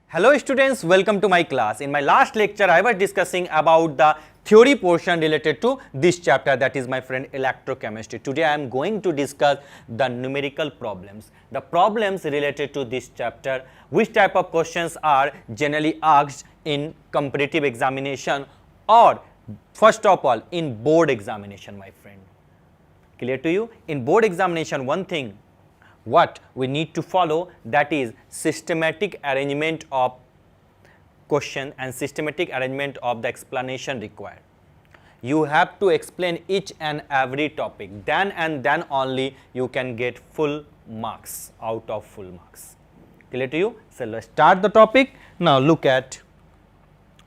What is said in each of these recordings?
Hello students, welcome to my class. In my last lecture, I was discussing about the theory portion related to this chapter, that is my friend electrochemistry. Today I am going to discuss the numerical problems. The problems related to this chapter, which type of questions are generally asked in competitive examination or first of all in board examination, my friend. Clear to you? In board examination, one thing what we need to follow, that is systematic arrangement of question and systematic arrangement of the explanation required. You have to explain each and every topic, then and then only you can get full marks out of full marks. Clear to you? So let's start the topic. Now look at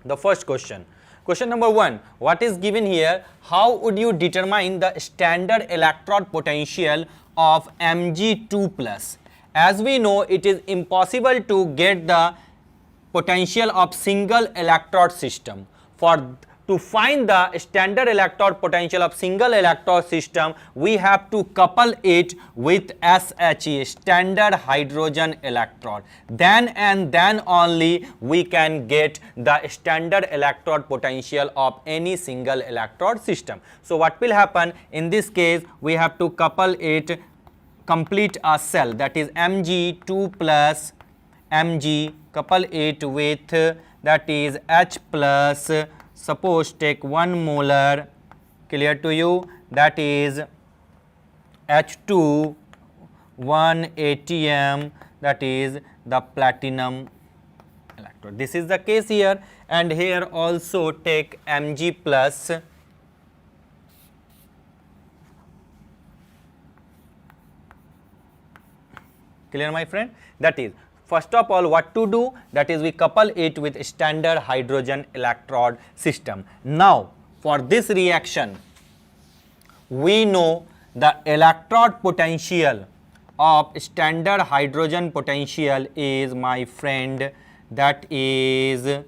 the first question. Question number 1, what is given here? How would you determine the standard electrode potential of Mg2 plus? As we know, it is impossible to get the potential of single electrode system. To find the standard electrode potential of single electrode system, we have to couple it with SHE, standard hydrogen electrode. Then and then only we can get the standard electrode potential of any single electrode system. So what will happen in this case? We have to couple it, complete a cell, that is Mg2 plus Mg, couple it with that is H plus, suppose take 1 molar, clear to you, that is H2 1 ATM, that is the platinum electrode. This is the case here, and here also take Mg plus, clear my friend? That is, first of all, what to do, that is we couple it with standard hydrogen electrode system. Now for this reaction, we know the electrode potential of standard hydrogen potential is, my friend, that is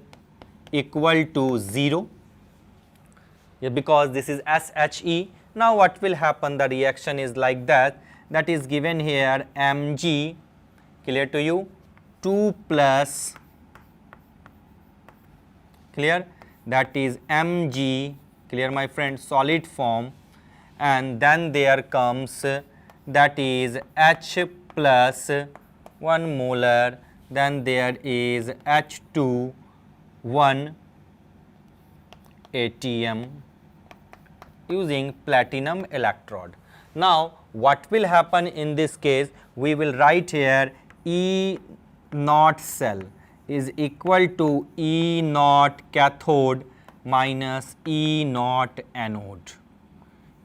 equal to 0, because this is SHE. Now what will happen? The reaction is like that, that is given here Mg, clear to you, 2 plus, clear, that is Mg, clear my friend, solid form, and then there comes that is H plus 1 molar, then there is H2 1 ATM using platinum electrode. Now what will happen in this case? We will write here E naught cell is equal to E naught cathode minus E naught anode.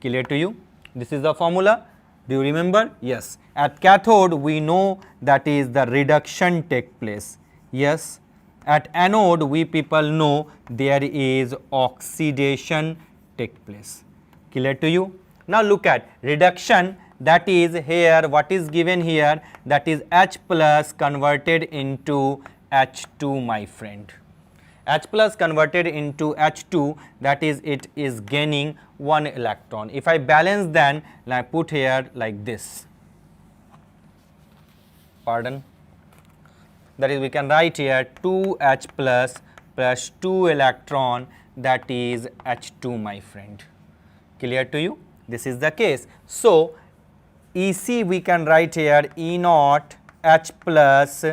Clear to you? This is the formula. Do you remember? Yes. At cathode we know that is the reduction take place. Yes. At anode we people know there is oxidation take place. Clear to you? Now look at reduction, that is here what is given here, that is H plus converted into H2, my friend. H plus converted into H2, that is it is gaining 1 electron. If I balance, then I put here like this, pardon, that is we can write here 2H plus plus 2 electron, that is H2, my friend. Clear to you? This is the case. So EC we can write here E naught H plus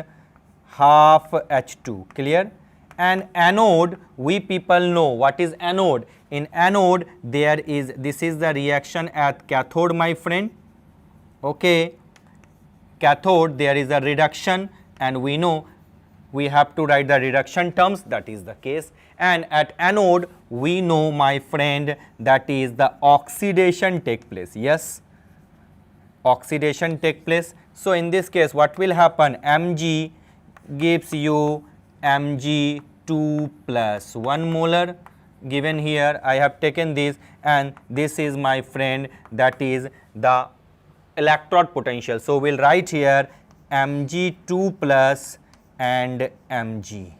half H2, clear, and anode we people know what is anode. In anode there is, this is the reaction at cathode, my friend, okay. Cathode there is a reduction, and we know we have to write the reduction terms, that is the case, and at anode we know, my friend, that is the oxidation take place. Yes, oxidation take place. So in this case what will happen? Mg gives you Mg2 plus 1 molar, given here I have taken this, and this is, my friend, that is the electrode potential. So we'll write here Mg2 plus and Mg.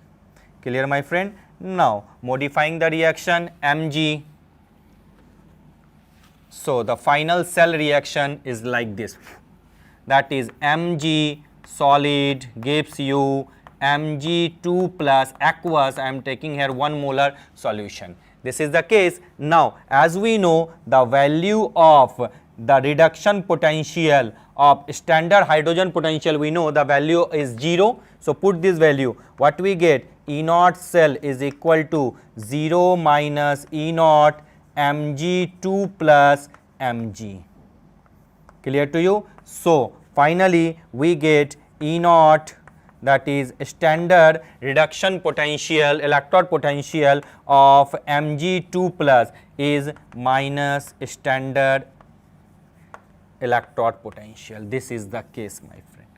Clear my friend? Now modifying the reaction, Mg, so the final cell reaction is like this, that is Mg solid gives you Mg2 plus aqueous, I am taking here 1 molar solution. This is the case. Now, as we know, the value of the reduction potential of standard hydrogen potential, we know the value is 0. So, put this value, what we get, E naught cell is equal to 0 minus E naught Mg2 plus Mg. Clear to you? So, finally, we get E naught, that is standard reduction potential, electrode potential of Mg2 plus is minus standard electrode potential. This is the case, my friend.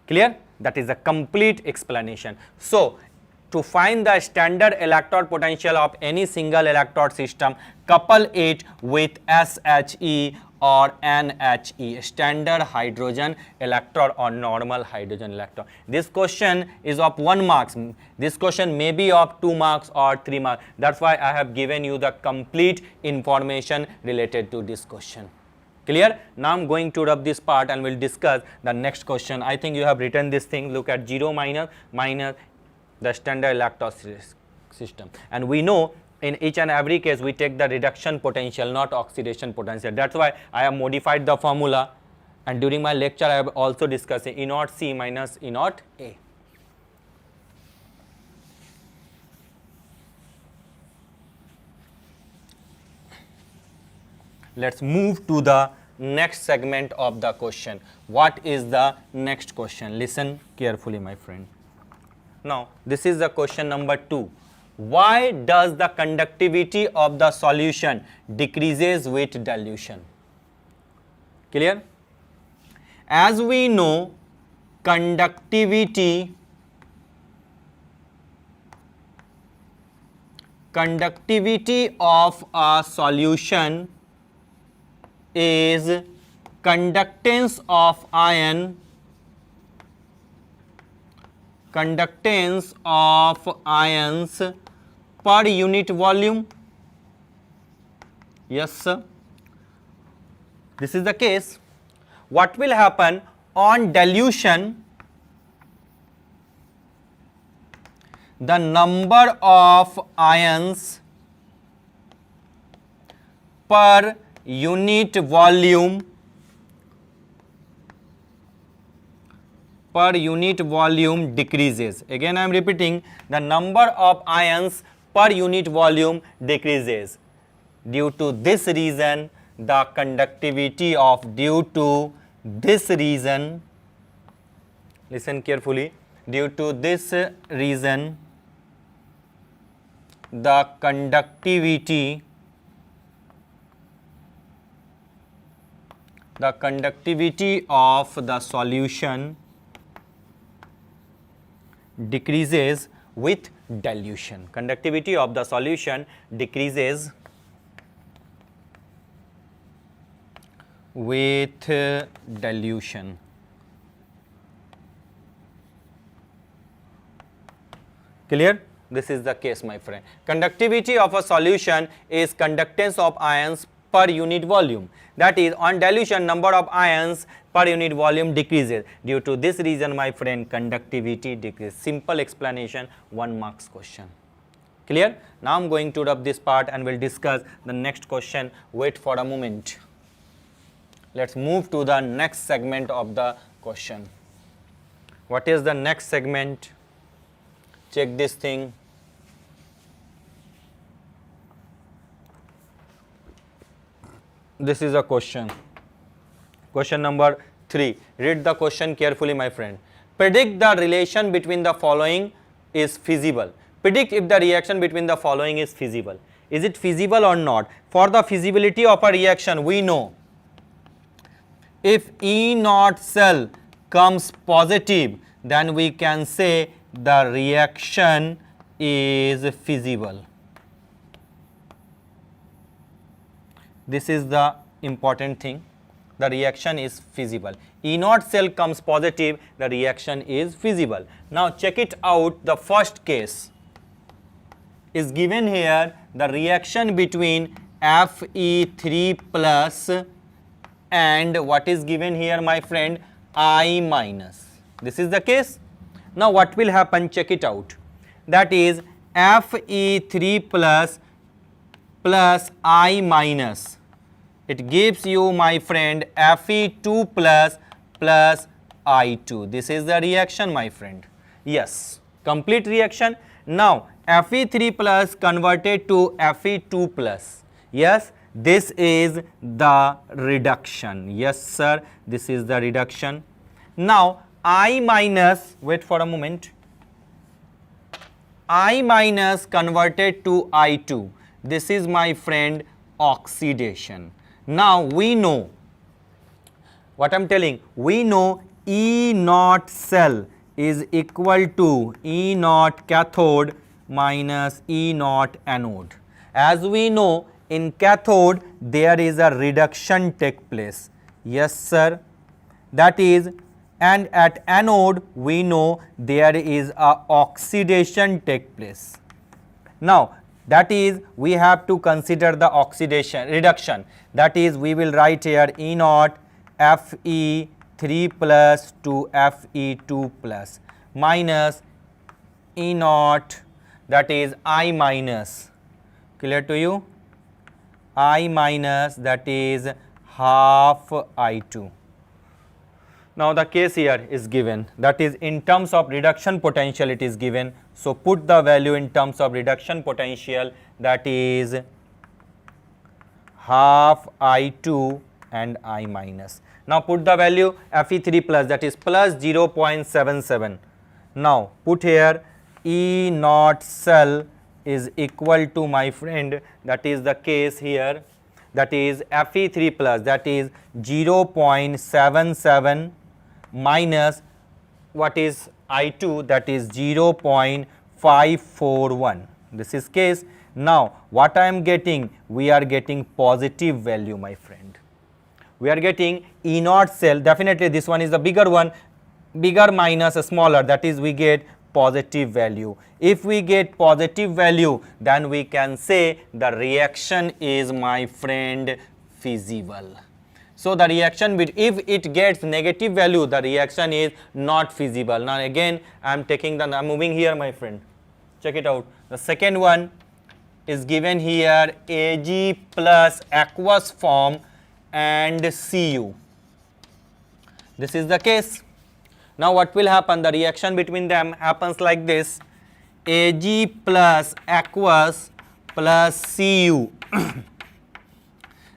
Clear? That is a complete explanation. So, to find the standard electrode potential of any single electrode system, couple it with SHE or NHE, standard hydrogen electrode or normal hydrogen electrode. This question is of 1 marks. This question may be of 2 marks or 3 marks. That's why I have given you the complete information related to this question. Clear? Now I am going to rub this part and we'll discuss the next question. I think you have written this thing. Look at 0 minus the standard electrode system, and we know in each and every case we take the reduction potential, not oxidation potential. That's why I have modified the formula, and during my lecture I have also discussed E naught C minus E naught A. Let's move to the next segment of the question. What is the next question? Listen carefully, my friend. Now, this is the question number 2. Why does the conductivity of the solution decreases with dilution? Clear? As we know, conductivity of a solution is conductance of ions per unit volume. Yes, sir. This is the case. What will happen on dilution? The number of ions per unit volume decreases. Again I am repeating, the number of ions per unit volume decreases. Due to this reason, the conductivity of, listen carefully, due to this reason, the conductivity of the solution decreases with dilution. Conductivity of the solution decreases with dilution. Clear? This is the case, my friend. Conductivity of a solution is conductance of ions per unit volume. That is, on dilution, number of ions per unit volume decreases. Due to this reason, my friend, conductivity decreases. Simple explanation, 1 marks question. Clear? Now I am going to rub this part and we'll discuss the next question. Wait for a moment. Let's move to the next segment of the question. What is the next segment? Check this thing. This is a question. Question number 3. Read the question carefully, my friend. Predict the relation between the following is feasible. Predict if the reaction between the following is feasible. Is it feasible or not? For the feasibility of a reaction, we know if E naught cell comes positive, then we can say the reaction is feasible. This is the important thing. The reaction is feasible. E naught cell comes positive, the reaction is feasible. Now check it out. The first case is given here, the reaction between Fe3 plus and what is given here, my friend, I minus. This is the case. Now what will happen? Check it out. That is Fe3 plus I minus. It gives you, my friend, Fe2 plus I2. This is the reaction, my friend. Yes, complete reaction. Now Fe3 plus converted to Fe2 plus. Yes, this is the reduction. Yes sir, this is the reduction. Now I minus, wait for a moment, I minus converted to I2. This is, my friend, oxidation. Now we know what I am telling. We know E naught cell is equal to E naught cathode minus E naught anode. As we know, in cathode there is a reduction take place. Yes sir, that is, and at anode we know there is a oxidation take place. Now that is, we have to consider the oxidation reduction. That is, we will write here E naught Fe3 plus to Fe2 plus minus E naught, that is I minus. Clear to you? I minus, that is half I2. Now the case here is given, that is in terms of reduction potential it is given. So put the value in terms of reduction potential, that is half I2 and I minus. Now put the value Fe3 plus, that is plus 0.77. Now put here E naught cell is equal to, my friend, that is the case here, that is Fe3 plus, that is 0.77 minus what is I2, that is 0.541. This is case. Now what I am getting? We are getting positive value, my friend. We are getting E naught cell, definitely this one is the bigger one, bigger minus a smaller, that is we get positive value. If we get positive value, then we can say the reaction is, my friend, feasible. So the reaction, if it gets negative value, the reaction is not feasible. Now again I am taking the, I am moving here, my friend. Check it out. The second one is given here, Ag plus aqueous form and Cu. This is the case. Now what will happen? The reaction between them happens like this: Ag plus aqueous plus Cu.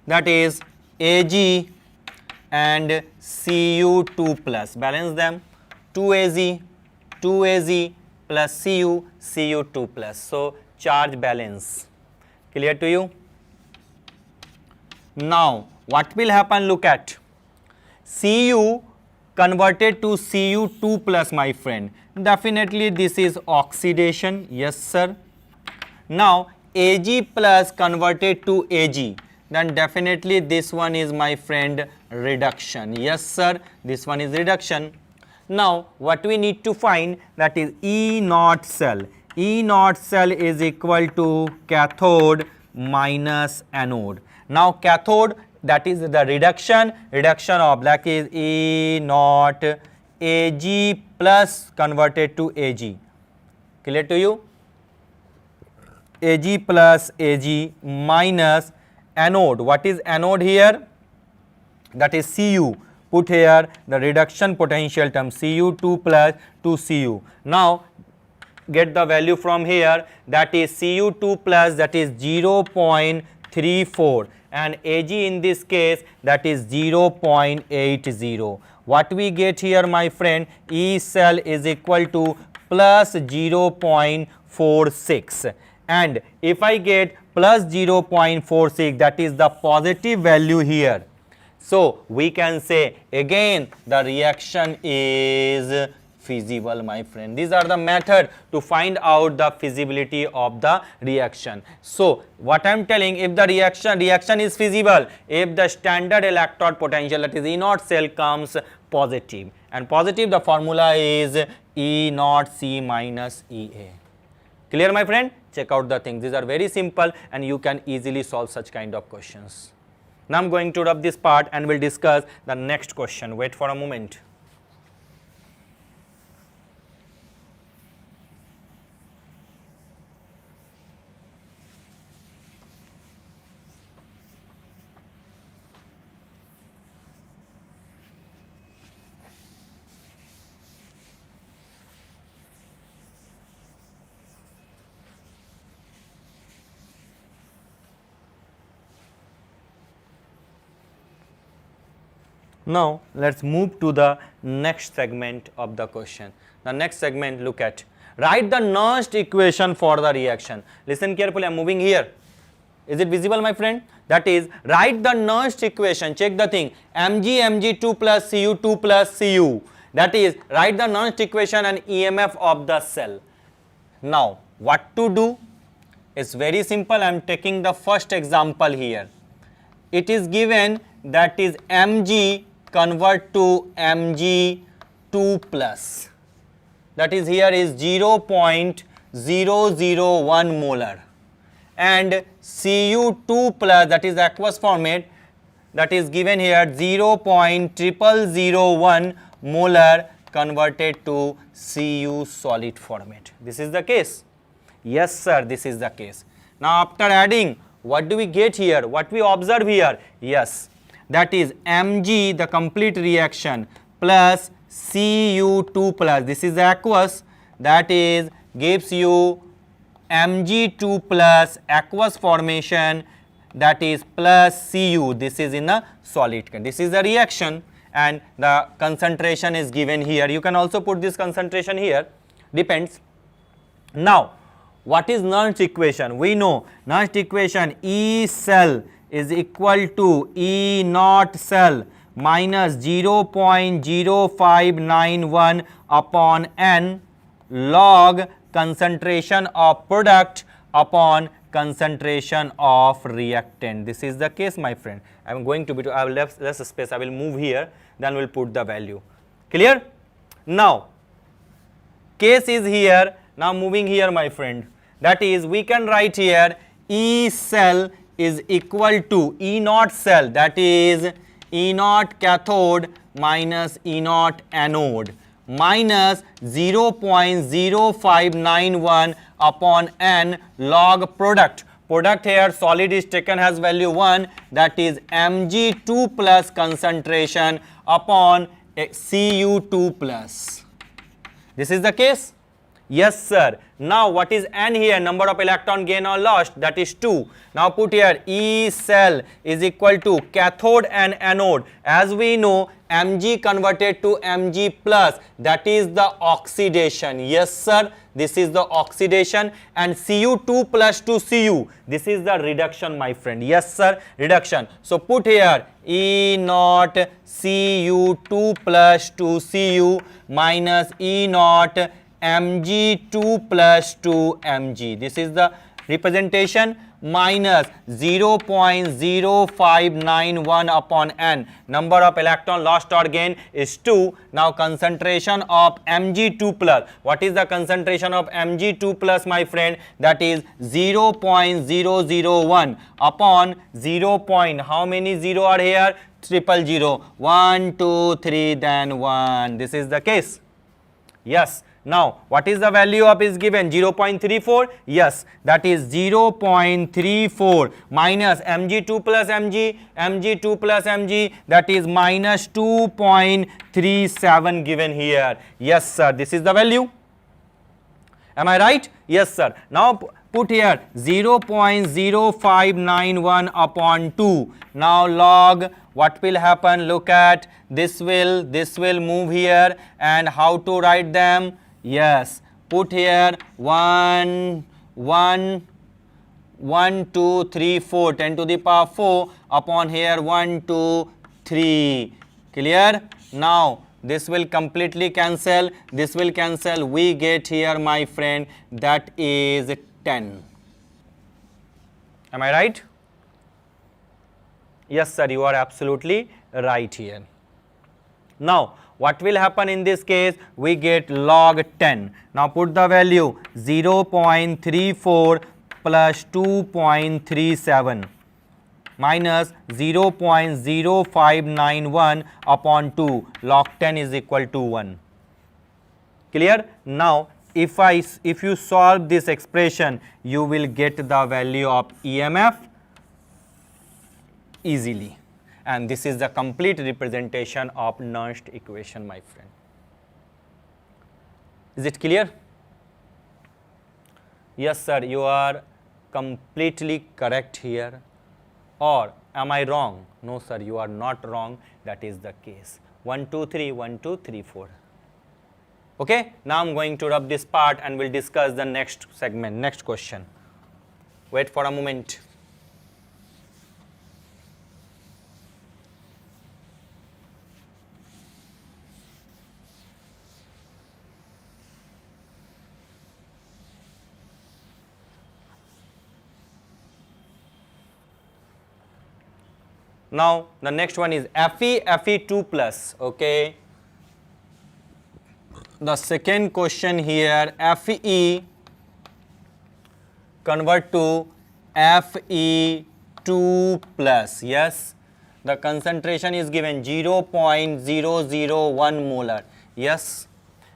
That is Ag and Cu2 plus. Balance them. 2Ag plus Cu2 plus. So charge balance. Clear to you? Now what will happen? Look at Cu converted to Cu2 plus, my friend. Definitely this is oxidation. Yes sir. Now Ag plus converted to Ag, then definitely this one is, my friend, reduction. Yes sir, this one is reduction. Now what we need to find, that is E naught cell. E naught cell is equal to cathode minus anode. Now cathode, that is the reduction of, that is E naught Ag plus converted to Ag. Clear to you? Ag plus Ag minus anode. What is anode here? That is Cu. Put here the reduction potential term, Cu2 plus to Cu. Now get the value from here, that is Cu2 plus, that is 0.34, and Ag in this case, that is 0.80. What we get here, my friend? E cell is equal to plus 0.46, and if I get plus 0.46, that is the positive value here. So we can say again the reaction is feasible, my friend. These are the method to find out the feasibility of the reaction. So what I am telling, if the reaction is feasible, if the standard electrode potential, that is E naught cell, comes positive, and positive, the formula is E naught C minus Ea. Clear, my friend? Check out the things. These are very simple and you can easily solve such kind of questions. Now I am going to wrap this part and we will discuss the next question. Wait for a moment. Now let's move to the next segment of the question. The next segment, look at, write the Nernst equation for the reaction. Listen carefully, I am moving here. Is it visible, my friend? That is, write the Nernst equation. Check the thing, Mg2 plus Cu2 plus Cu. That is, write the Nernst equation and EMF of the cell. Now what to do? It's very simple. I am taking the first example here. It is given that is Mg convert to Mg2 plus. That is, here is 0.001 molar, and Cu2 plus, that is aqueous format, that is given here 0.0001 molar converted to Cu solid format. This is the case. Yes sir, this is the case. Now after adding, what do we get here? What we observe here? Yes, that is Mg, the complete reaction, plus Cu2 plus, this is aqueous, that is gives you Mg2 plus aqueous formation, that is plus Cu, this is in a solid. This is the reaction and the concentration is given here. You can also put this concentration here, depends. Now what is Nernst equation? We know Nernst equation, E cell is equal to E naught cell minus 0.0591 upon N log concentration of product upon concentration of reactant. This is the case, my friend. I am going to be, I have less space, I will move here, then we will put the value. Clear? Now case is here. Now moving here, my friend, that is, we can write here E cell is equal to E naught cell, that is E naught cathode minus E naught anode, minus 0.0591 upon N log product. Product here solid is taken as value 1, that is Mg2 plus concentration upon Cu2 plus. This is the case. Yes sir. Now what is N here? Number of electron gain or lost, that is 2. Now put here E cell is equal to cathode and anode. As we know, Mg converted to Mg plus, that is the oxidation. Yes sir, this is the oxidation, and Cu2 plus to Cu, this is the reduction, my friend. Yes sir, reduction. So put here E naught Cu2 plus to Cu minus E naught Mg2 plus 2 Mg. This is the representation, minus 0.0591 upon N. Number of electron lost or gain is 2. Now concentration of Mg2 plus. What is the concentration of Mg2 plus, my friend? That is 0.001 upon 0. How many 0 are here? 000. 1, 2, 3, then 1. This is the case. Yes. Now what is the value of is given? 0.34. Yes, that is 0.34 minus Mg2 plus Mg, Mg2 plus Mg, that is minus 2.37 given here. Yes sir, this is the value. Am I right? Yes sir. Now put here 0.0591 upon 2. Now log, what will happen? Look at this will move here, and how to write them? Yes, put here 1, 2, 3, 4, 10 to the power 4 upon here 1, 2, 3. Clear? Now this will completely cancel, this will cancel. We get here, my friend, that is 10. Am I right? Yes sir, you are absolutely right here. Now what will happen in this case? We get log 10. Now put the value 0.34 plus 2.37 minus 0.0591 upon 2. Log 10 is equal to 1. Clear? Now if you solve this expression, you will get the value of EMF easily. And this is the complete representation of Nernst equation, my friend. Is it clear? Yes sir, you are completely correct here, or Am I wrong? No sir, you are not wrong. That is the case. 1 2 3 1 2 3 4. Okay, now I'm going to rub this part and we'll discuss the next segment, next question. Wait for a moment. Now the next one is Fe2 plus. Okay, the second question here, Fe convert to Fe2 plus. Yes, the concentration is given 0.001 molar. Yes,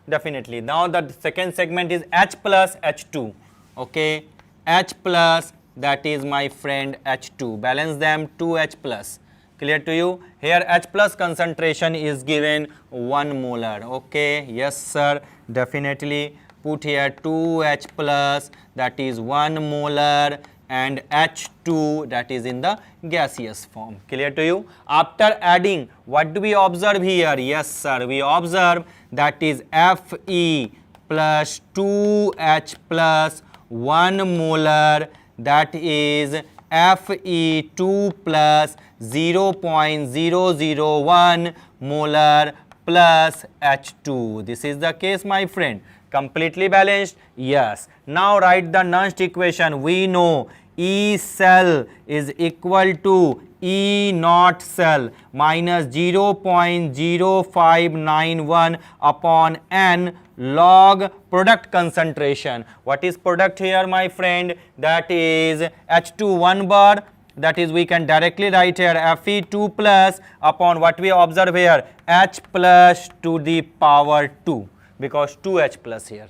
definitely. Now the second segment is H plus H2. Okay, H plus, that is my friend H2. Balance them, 2H plus. Clear to you? Here H plus concentration is given 1 molar. Okay, yes sir, definitely. Put here 2H plus, that is 1 molar, and H2, that is in the gaseous form. Clear to you? After adding, what do we observe here? Yes sir, we observe that is Fe plus 2H plus 1 molar, that is Fe2 plus 0.001 molar plus H2. This is the case, my friend. Completely balanced? Yes. Now write the Nernst equation. We know E cell is equal to E naught cell minus 0.0591 upon N log product concentration. What is product here, my friend? That is H2 1 bar. That is, we can directly write here Fe2 plus upon what we observe here, H plus to the power 2, because 2H plus here.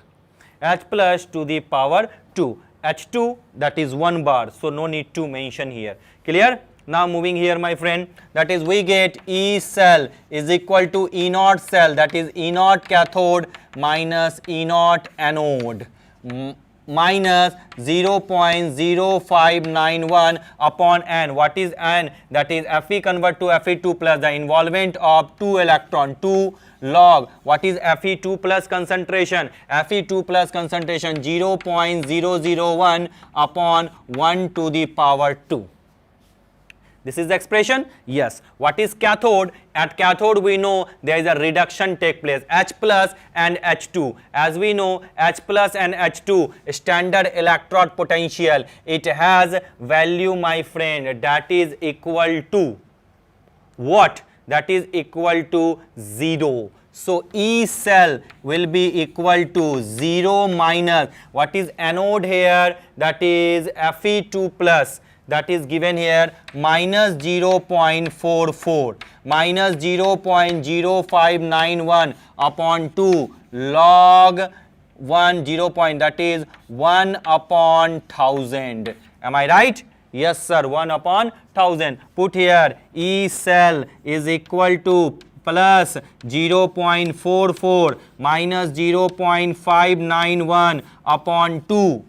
H plus to the power 2. H2, that is 1 bar, so no need to mention here. Clear? Now moving here, my friend, that is we get E cell is equal to E naught cell, that is E naught cathode minus E naught anode, minus 0.0591 upon N. What is N? That is Fe convert to Fe2 plus, the involvement of 2 electron, 2 log. What is Fe2 plus concentration? Fe2 plus concentration 0.001 upon 1 to the power 2. This is the expression? Yes. What is cathode? At cathode we know there is a reduction take place, H plus and H2. As we know, H plus and H2 standard electrode potential, it has value, my friend, that is equal to what? That is equal to 0. So E cell will be equal to 0 minus, what is anode here? That is Fe2 plus, that is given here, minus 0.44 minus 0.0591 upon 2 log 1 0 point, that is 1 upon 1000. Am I right? Yes sir, 1 upon 1000. Put here E cell is equal to plus 0.44 minus 0.591 upon 2,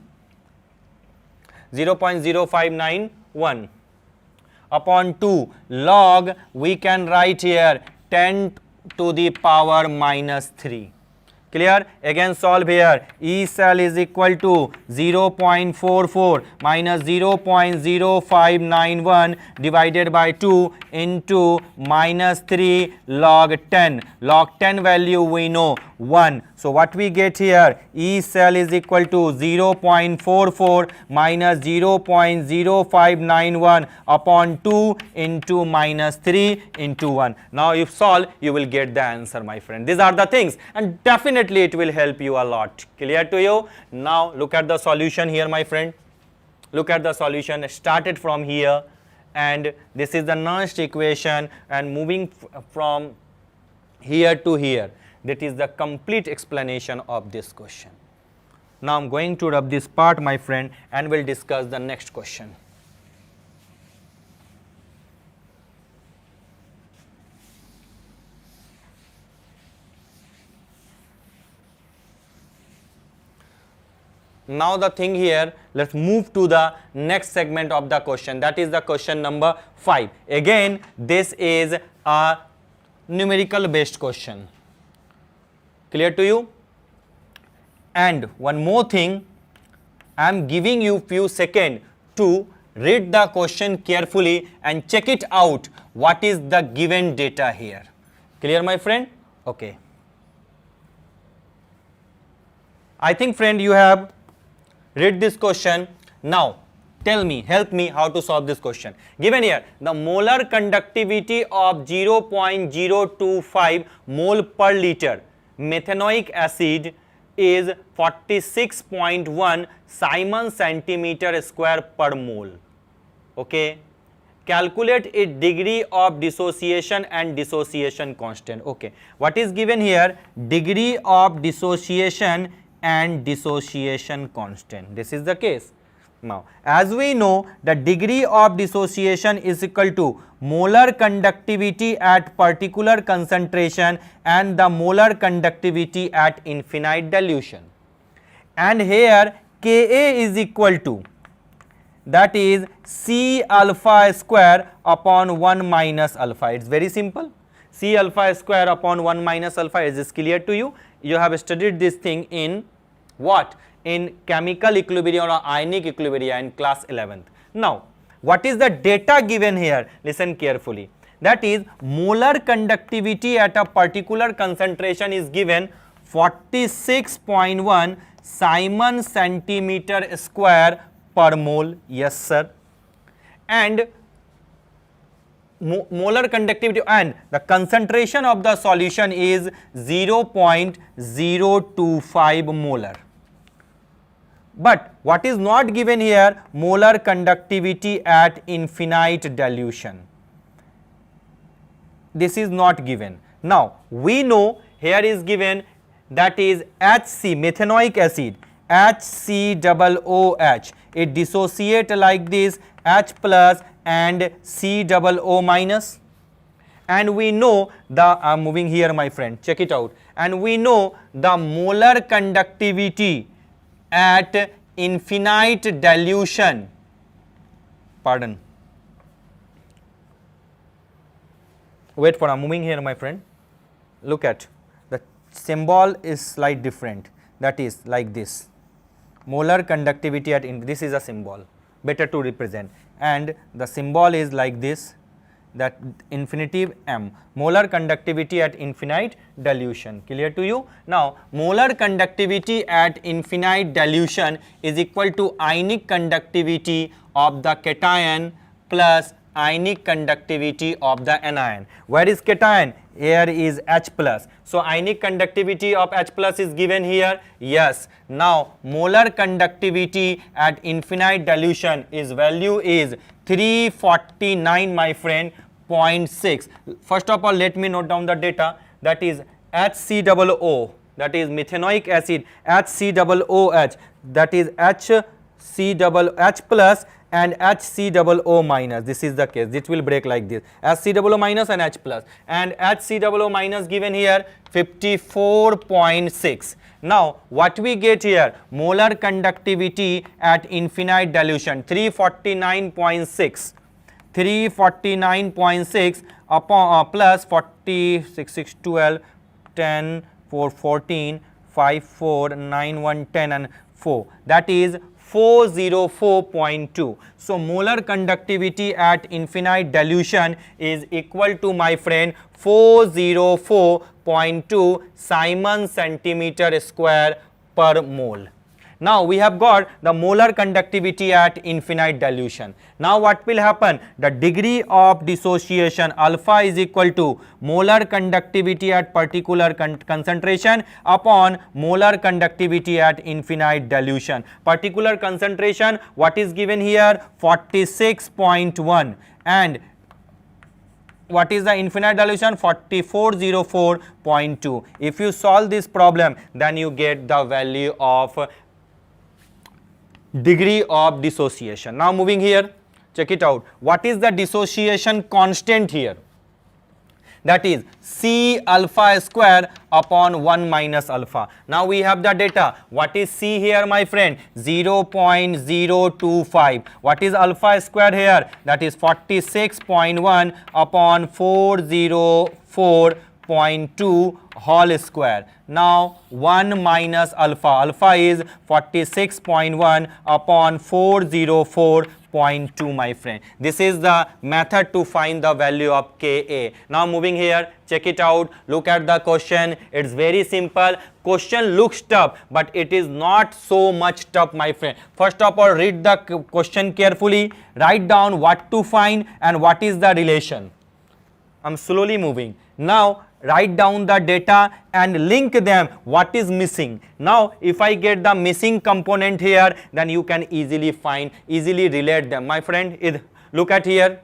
0.0591 upon 2 log, we can write here 10 to the power minus 3. Clear? Again solve here. E cell is equal to 0.44 minus 0.0591 divided by 2 into minus 3 log 10. Log 10 value we know 1. So what we get here, E cell is equal to 0.44 minus 0.0591 upon 2 into minus 3 into 1. Now if solve, you will get the answer, my friend. These are the things, and definitely it will help you a lot. Clear to you? Now look at the solution here, my friend. Look at the solution. Started from here, and this is the Nernst equation, and moving from here to here. That is the complete explanation of this question. Now I'm going to rub this part, my friend, and we'll discuss the next question. Now the thing here, let's move to the next segment of the question, that is the question number 5. Again, this is a numerical based question. Clear to you? And one more thing, I am giving you few seconds to read the question carefully and check it out what is the given data here. Clear, my friend? Okay. I think, friend, you have read this question. Now tell me, help me how to solve this question. Given here, the molar conductivity of 0.025 mole per liter methanoic acid is 46.1 Simon centimeter square per mole. Okay. Calculate its degree of dissociation and dissociation constant. Okay. What is given here? Degree of dissociation and dissociation constant. This is the case. Now, as we know, the degree of dissociation is equal to molar conductivity at particular concentration and the molar conductivity at infinite dilution. And here Ka is equal to, that is C alpha square upon 1 minus alpha. It is very simple. C alpha square upon 1 minus alpha. Is this clear to you? You have studied this thing in what? In chemical equilibrium or ionic equilibrium in class 11th. Now, what is the data given here? Listen carefully. That is, molar conductivity at a particular concentration is given 46.1 Simon centimeter square per mole. Yes, sir. And molar conductivity and the concentration of the solution is 0.025 molar. But what is not given here? Molar conductivity at infinite dilution. This is not given. Now, we know here is given, that is HC, methanoic acid, HCOOH. It dissociate like this, H plus and COO minus. And we know the, I am moving here, my friend, check it out. And we know the molar conductivity at infinite dilution, pardon, wait for, I am moving here, my friend. Look at, the symbol is slight different, that is like this, molar conductivity at, this is a symbol, better to represent, and the symbol is like this, that infinitive M, molar conductivity at infinite dilution. Clear to you? Now, molar conductivity at infinite dilution is equal to ionic conductivity of the cation plus ionic conductivity of the anion. Where is cation? Here is H plus. So, ionic conductivity of H plus is given here. Yes. Now, molar conductivity at infinite dilution is value is 349, my friend, 0.6. First of all, let me note down the data, that is HCOO, that is methanoic acid, HCOOH, that is HCOOH plus and HCOO minus. This is the case, it will break like this, HCOO minus and H plus, and HCOO minus given here 54.6. Now, what we get here? Molar conductivity at infinite dilution 349.6. 349.6 upon plus 46, 6, 12, 10, 4, 14, 5, 4, 9, 1, 10 and 4. That is 404.2. So, molar conductivity at infinite dilution is equal to, my friend, 404.2 Simon centimeter square per mole. Now, we have got the molar conductivity at infinite dilution. Now, what will happen? The degree of dissociation alpha is equal to molar conductivity at particular concentration upon molar conductivity at infinite dilution. Particular concentration, what is given here? 46.1, and what is the infinite dilution? 4404.2. If you solve this problem, then you get the value of degree of dissociation. Now, moving here, check it out. What is the dissociation constant here? that is C alpha square upon 1 minus alpha. Now we have the data. What is C here, my friend? 0.025. What is alpha square here? That is 46.1 upon 404.2 whole square. Now 1 minus alpha. Alpha is 46.1 upon 404.2, my friend. This is the method to find the value of Ka. Now moving here, check it out. Look at the question. It's very simple. Question looks tough, but it is not so much tough, my friend. First of all, read the question carefully. Write down what to find and what is the relation. I'm slowly moving. Now write down the data and link them what is missing. Now if I get the missing component here, then you can easily relate them. My friend, look at here,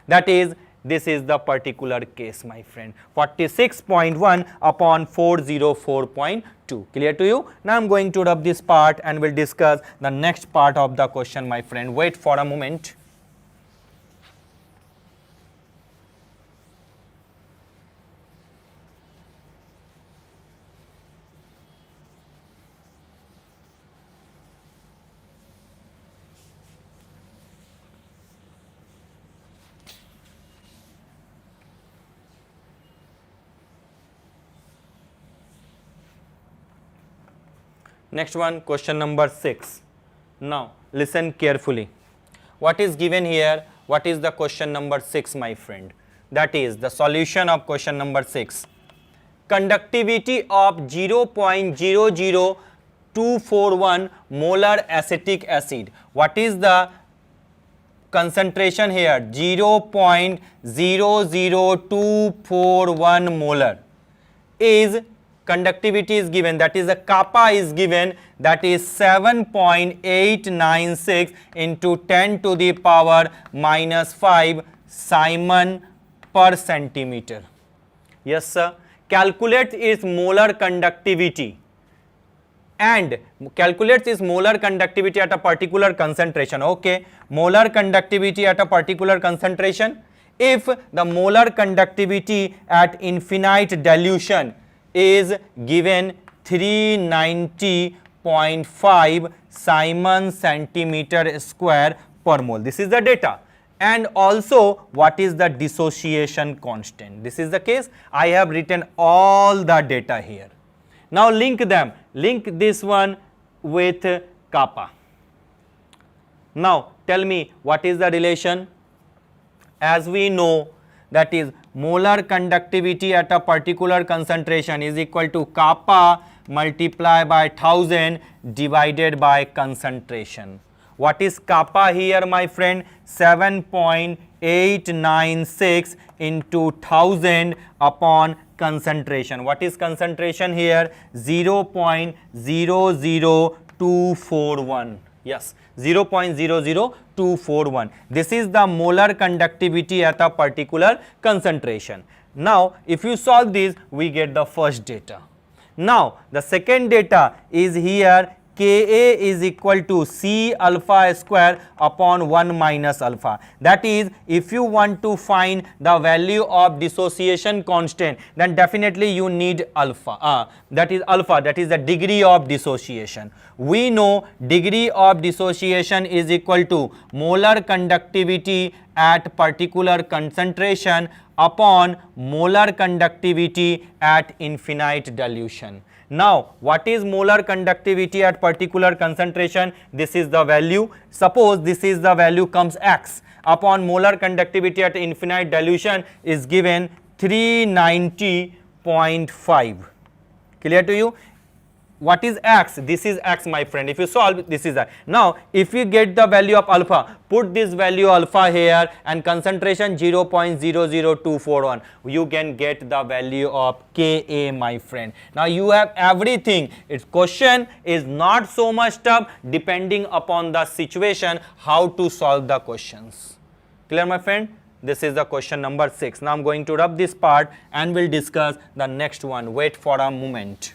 that is, this is the particular case, my friend, 46.1 upon 404.2. Clear to you? Now I'm going to rub this part and we'll discuss the next part of the question, my friend. Wait for a moment. Next one, question number 6. Now listen carefully. What is given here? What is the question number 6, my friend? That is the solution of question number 6. Conductivity of 0.00241 molar acetic acid. What is the concentration here? 0.00241 molar is conductivity is given, that is the kappa is given, that is 7.896 into 10 to the power minus 5 Simon per centimeter. Yes sir. Calculate its molar conductivity and calculates its molar conductivity at a particular concentration. Okay, molar conductivity at a particular concentration. If the molar conductivity at infinite dilution is given 390.5 Simon centimeter square per mole. This is the data. And also what is the dissociation constant. This is the case. I have written all the data here. Now link them. Link this one with kappa. Now tell me what is the relation. As we know, that is molar conductivity at a particular concentration is equal to kappa multiplied by 1000 divided by concentration. What is kappa here, my friend? 7.896 into 1000 upon concentration. What is concentration here? 0.00241. Yes, 0.00241. This is the molar conductivity at a particular concentration. Now, if you solve this, we get the first data. Now, the second data is here. Ka is equal to C alpha square upon 1 minus alpha. That is, if you want to find the value of dissociation constant, then definitely you need alpha. That is alpha, that is the degree of dissociation. We know degree of dissociation is equal to molar conductivity at particular concentration upon molar conductivity at infinite dilution. Now, what is molar conductivity at particular concentration? This is the value. Suppose this is the value comes X upon molar conductivity at infinite dilution is given 390.5. Clear to you? What is X? This is X, my friend. If you solve, this is X. Now, if you get the value of alpha, put this value alpha here and concentration 0.00241. You can get the value of Ka, my friend. Now, you have everything. Its question is not so much tough, depending upon the situation, how to solve the questions. Clear, my friend? This is the question number 6. Now, I am going to rub this part and we'll discuss the next one. Wait for a moment.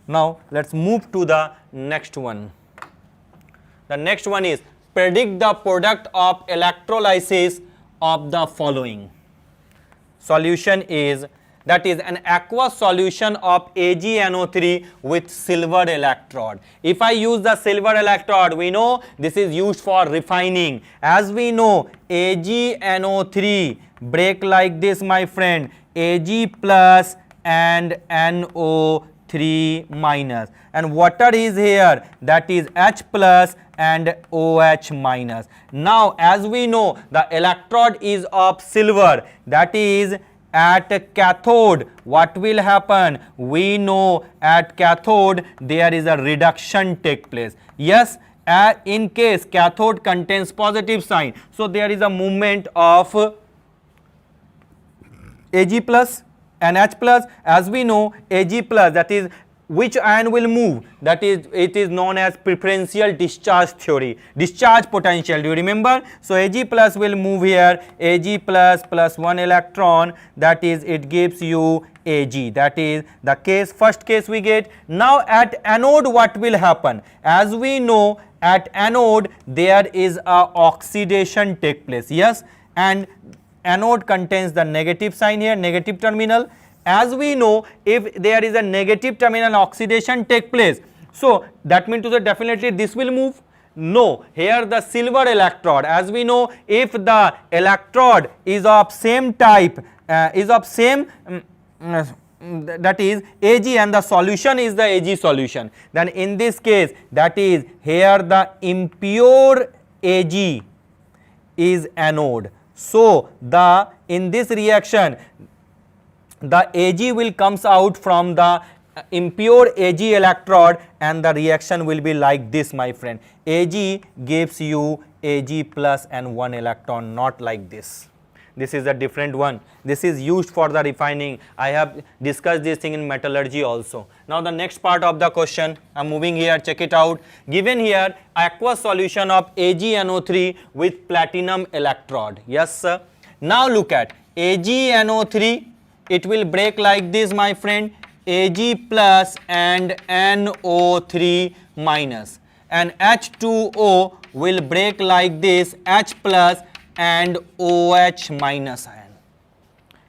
Now, let's move to the next one. The next one is predict the product of electrolysis of the following. Solution is, that is an aqueous solution of AgNO3 with silver electrode. If I use the silver electrode, we know this is used for refining. As we know, AgNO3 break like this, my friend, Ag plus and NO3 minus, and water is here, that is H plus and OH minus. Now as we know, the electrode is of silver, that is at cathode what will happen? We know at cathode there is a reduction take place. Yes, in case cathode contains positive sign, so there is a movement of Ag plus and H plus. As we know, Ag plus, that is which ion will move, that is it is known as preferential discharge theory, discharge potential, do you remember? So Ag plus will move here, Ag plus plus 1 electron, that is it gives you Ag, that is the case, first case we get. Now at anode what will happen? As we know, at anode there is a oxidation take place, yes, and anode contains the negative sign here, negative terminal. As we know, if there is a negative terminal, oxidation take place, so that means to say definitely this will move. No, here the silver electrode, as we know, if the electrode is of same type, is of same that is Ag, and the solution is the Ag solution, then in this case, that is here the impure Ag is anode. So the in this reaction, the Ag will comes out from the impure Ag electrode, and the reaction will be like this, my friend. Ag gives you Ag plus and 1 electron, not like this. This is a different one. This is used for the refining. I have discussed this thing in metallurgy also. Now the next part of the question, I am moving here, check it out. Given here aqueous solution of AgNO3 with platinum electrode. Yes sir. Now look at AgNO3. It will break like this, my friend, Ag plus and NO3 minus, and H2O will break like this, H plus and OH minus ion.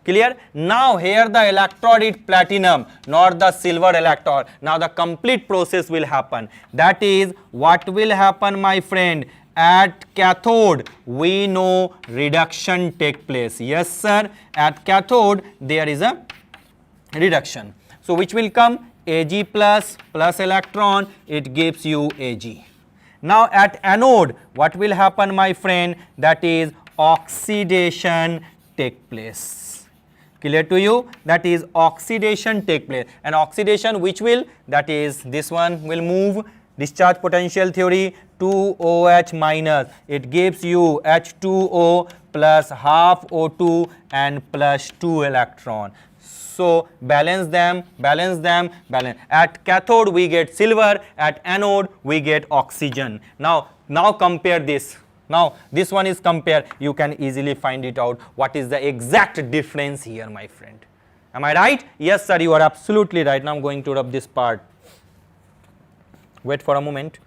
Clear? Now here the electrode is platinum, not the silver electrode. Now the complete process will happen. That is what will happen, my friend? At cathode we know reduction take place. Yes sir, at cathode there is a reduction. So which will come? Ag plus plus electron, it gives you Ag. Now at anode what will happen, my friend? That is oxidation take place. Clear to you? That is oxidation take place, and oxidation which will, that is this one will move, discharge potential theory, 2OH minus, it gives you H2O plus half O2 and plus 2 electron. So balance them, balance them, balance. At cathode we get silver, at anode we get oxygen. Now compare this. Now this one is compare, you can easily find it out what is the exact difference here, my friend. Am I right? Yes sir, you are absolutely right. Now I am going to rub this part. Wait for a moment.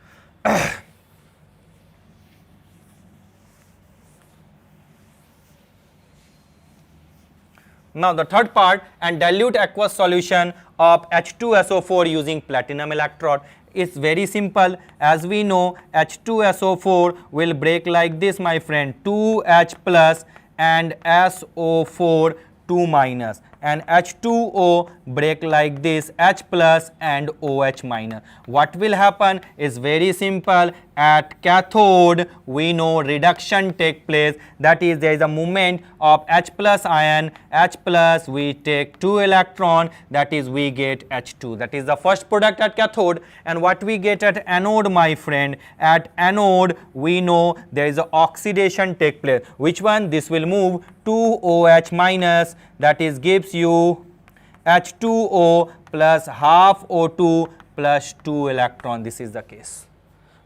Now the third part, and dilute aqueous solution of H2SO4 using platinum electrode. It's very simple. As we know, H2SO4 will break like this, my friend, 2H plus and SO4 2 minus, and H2O break like this, H plus and OH minus. What will happen is very simple. At cathode we know reduction take place, that is there is a movement of H plus ion, H plus we take 2 electron, that is we get H2, that is the first product at cathode. And what we get at anode, my friend? At anode we know there is a oxidation take place. Which one? This will move 2OH minus, that is gives you H2O plus half O2 plus 2 electron. This is the case.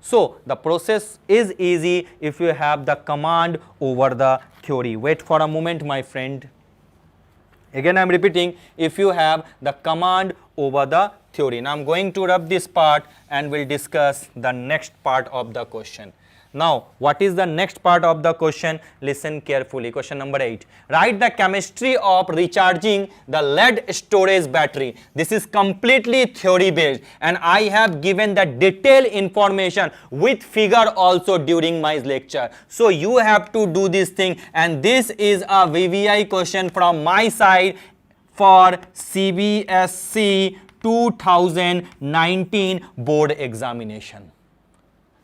So the process is easy if you have the command over the theory. Wait for a moment, my friend. Again I am repeating, if you have the command over the theory. Now I'm going to rub this part and we'll discuss the next part of the question. Now, what is the next part of the question? Listen carefully. Question number 8. Write the chemistry of recharging the lead storage battery. This is completely theory based and I have given the detailed information with figure also during my lecture. So you have to do this thing, and this is a VVI question from my side for CBSE 2019 board examination.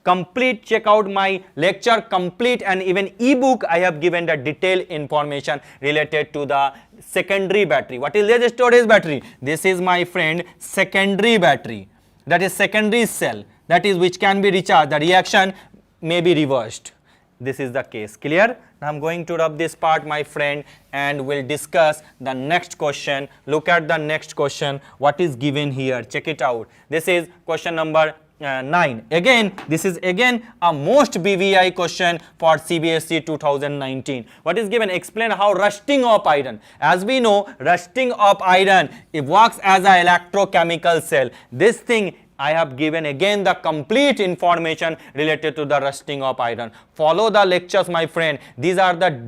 Complete, check out my lecture complete, and even ebook I have given the detailed information related to the secondary battery. What is lead storage battery? This is, my friend, secondary battery, that is secondary cell, that is which can be recharged. The reaction may be reversed. This is the case. Clear? Now I'm going to rub this part, my friend, and we'll discuss the next question. Look at the next question. What is given here? Check it out. This is question number 9. Again, this is again a most BVI question for CBSE 2019. What is given? Explain how rusting of iron. As we know, rusting of iron, it works as an electrochemical cell. This thing I have given again the complete information related to the rusting of iron. Follow the lectures, my friend. These are the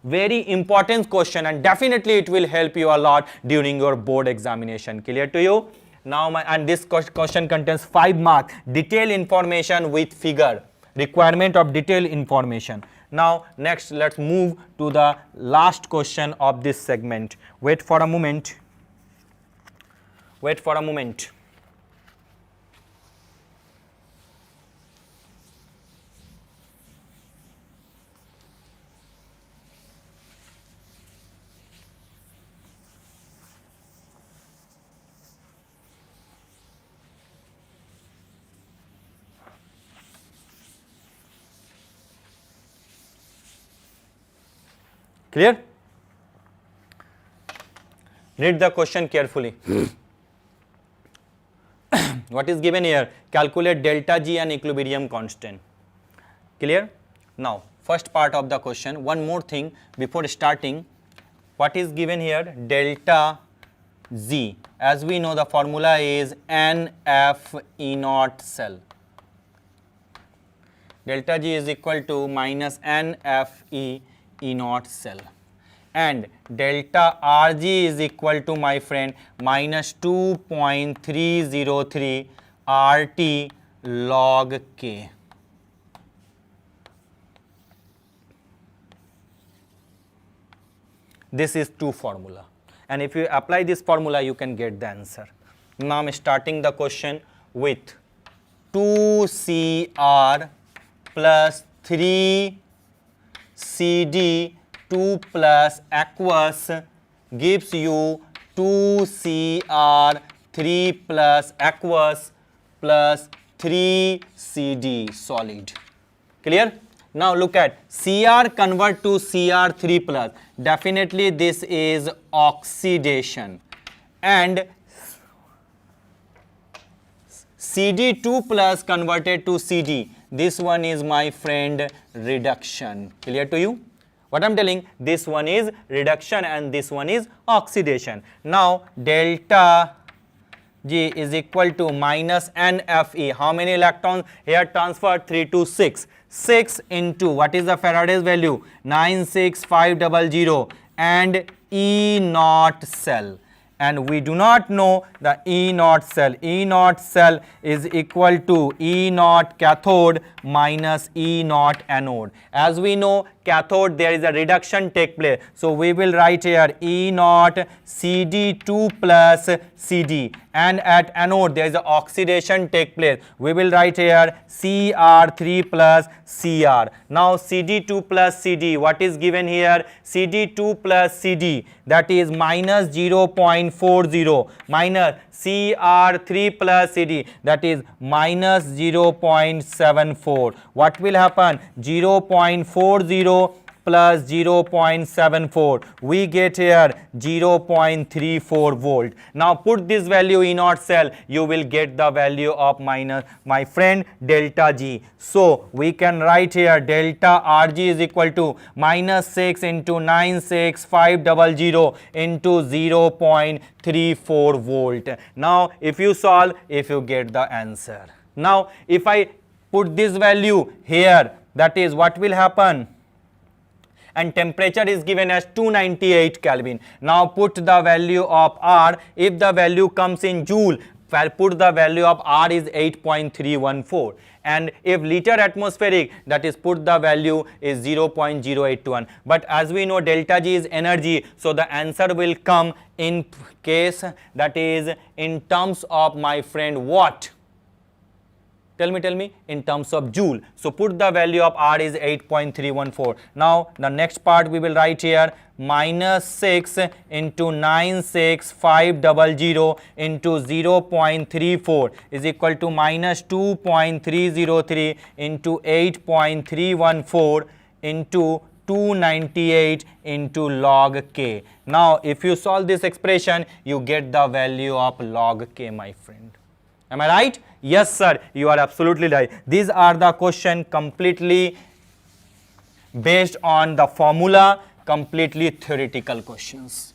very important question and definitely it will help you a lot during your board examination. Clear to you? Now, and this question contains 5 marks, detailed information with figure, requirement of detailed information. Now, next let's move to the last question of this segment. Wait for a moment. Wait for a moment. Clear? Read the question carefully. What is given here? Calculate delta G and equilibrium constant. Clear? Now, first part of the question. One more thing before starting. What is given here? Delta Z. As we know, the formula is NFE0 cell. Delta G is equal to minus NFE E0 cell, and delta Rg is equal to, my friend, minus 2.303 RT log K. This is two formula, and if you apply this formula you can get the answer. Now I'm starting the question with 2Cr plus 3 CD 2 plus aqueous gives you 2Cr 3 plus aqueous plus 3 CD solid. Clear? Now look at Cr convert to Cr3 plus. Definitely this is oxidation, and CD2 plus converted to CD. This one is, my friend, reduction. Clear to you? What I'm telling, this one is reduction and this one is oxidation. Now delta G is equal to minus NFE. How many electrons here transferred? 3 to 6. 6 into, what is the Faraday's value? 96500, and E0 cell. And we do not know the E0 cell. E0 cell is equal to E0 cathode minus E0 anode. As we know, cathode there is a reduction take place. So we will write here E0 CD2 plus CD, and at anode there is a oxidation take place. We will write here Cr3 plus Cr. Now CD2 plus CD, what is given here? CD2 plus CD, that is minus 0.40 minus Cr3 plus CD, that is minus 0.74. What will happen? 0.40 plus 0.74. We get here 0.34 volt. Now put this value in our cell, you will get the value of minus, my friend, delta G. So we can write here delta RG is equal to minus 6 into 96500 into 0.34 volt. Now if you solve, if you get the answer. Now if I put this value here, that is what will happen, and temperature is given as 298 Kelvin. Now put the value of R. If the value comes in joule, put the value of R is 8.314, and if liter atmospheric, that is put the value is 0.0821. But as we know, delta G is energy, so the answer will come in case, that is in terms of, my friend, what? Tell me, in terms of joule. So put the value of R is 8.314. Now the next part we will write here, minus 6 into 96500 into 0.34 is equal to minus 2.303 into 8.314 into 298 into log K. Now if you solve this expression, you get the value of log K, my friend. Am I right? Yes sir, you are absolutely right. These are the question completely based on the formula, completely theoretical questions.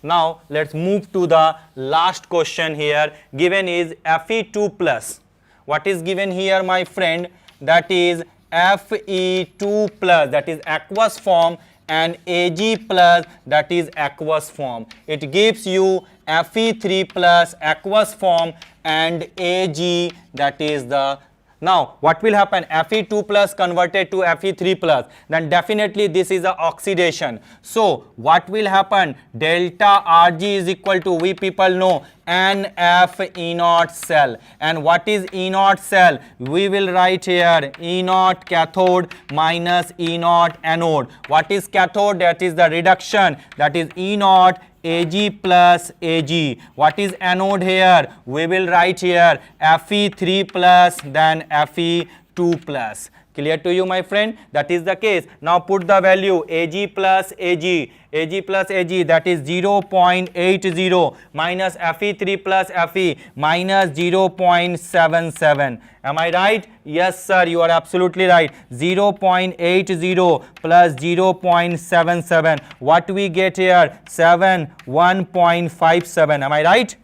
Now let's move to the last question here. Given is Fe2 plus. What is given here, my friend? That is Fe2 plus, that is aqueous form, and Ag plus, that is aqueous form. It gives you Fe3 plus aqueous form and Ag, that is the. Now what will happen? Fe2 plus converted to Fe3 plus, then definitely this is a oxidation. So what will happen? Delta Rg is equal to, we people know, NF E naught cell. And what is E naught cell? We will write here E naught cathode minus E naught anode. What is cathode? That is the reduction, that is E naught Ag plus Ag. What is anode here? We will write here Fe3 plus then Fe2 plus. Clear to you, my friend? That is the case. Now put the value Ag plus Ag. Ag plus Ag, that is 0.80 minus Fe3 plus Fe minus 0.77. Am I right? Yes sir, you are absolutely right. 0.80 plus 0.77. What we get here? 1.57. Am I right?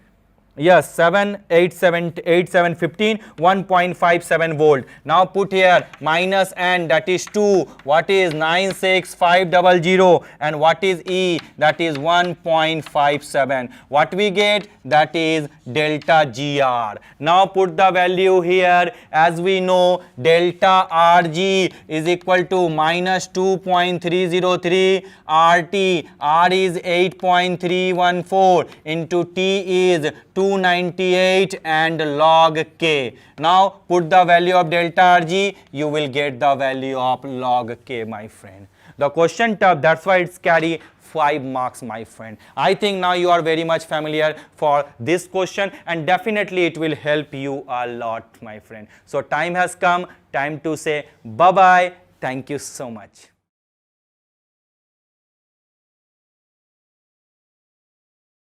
Yes, 78715, 1.57 volt. Now put here minus N, that is 2. What is 96500, and what is E? That is 1.57. What we get? That is delta GR. Now put the value here. As we know, delta RG is equal to minus 2.303 RT. R is 8.314 into T is 298 and log K. Now put the value of delta Rg, you will get the value of log K, my friend. The question tough, that's why it's carry 5 marks, my friend. I think now you are very much familiar for this question, and definitely it will help you a lot, my friend. So time has come, time to say bye bye. Thank you so much.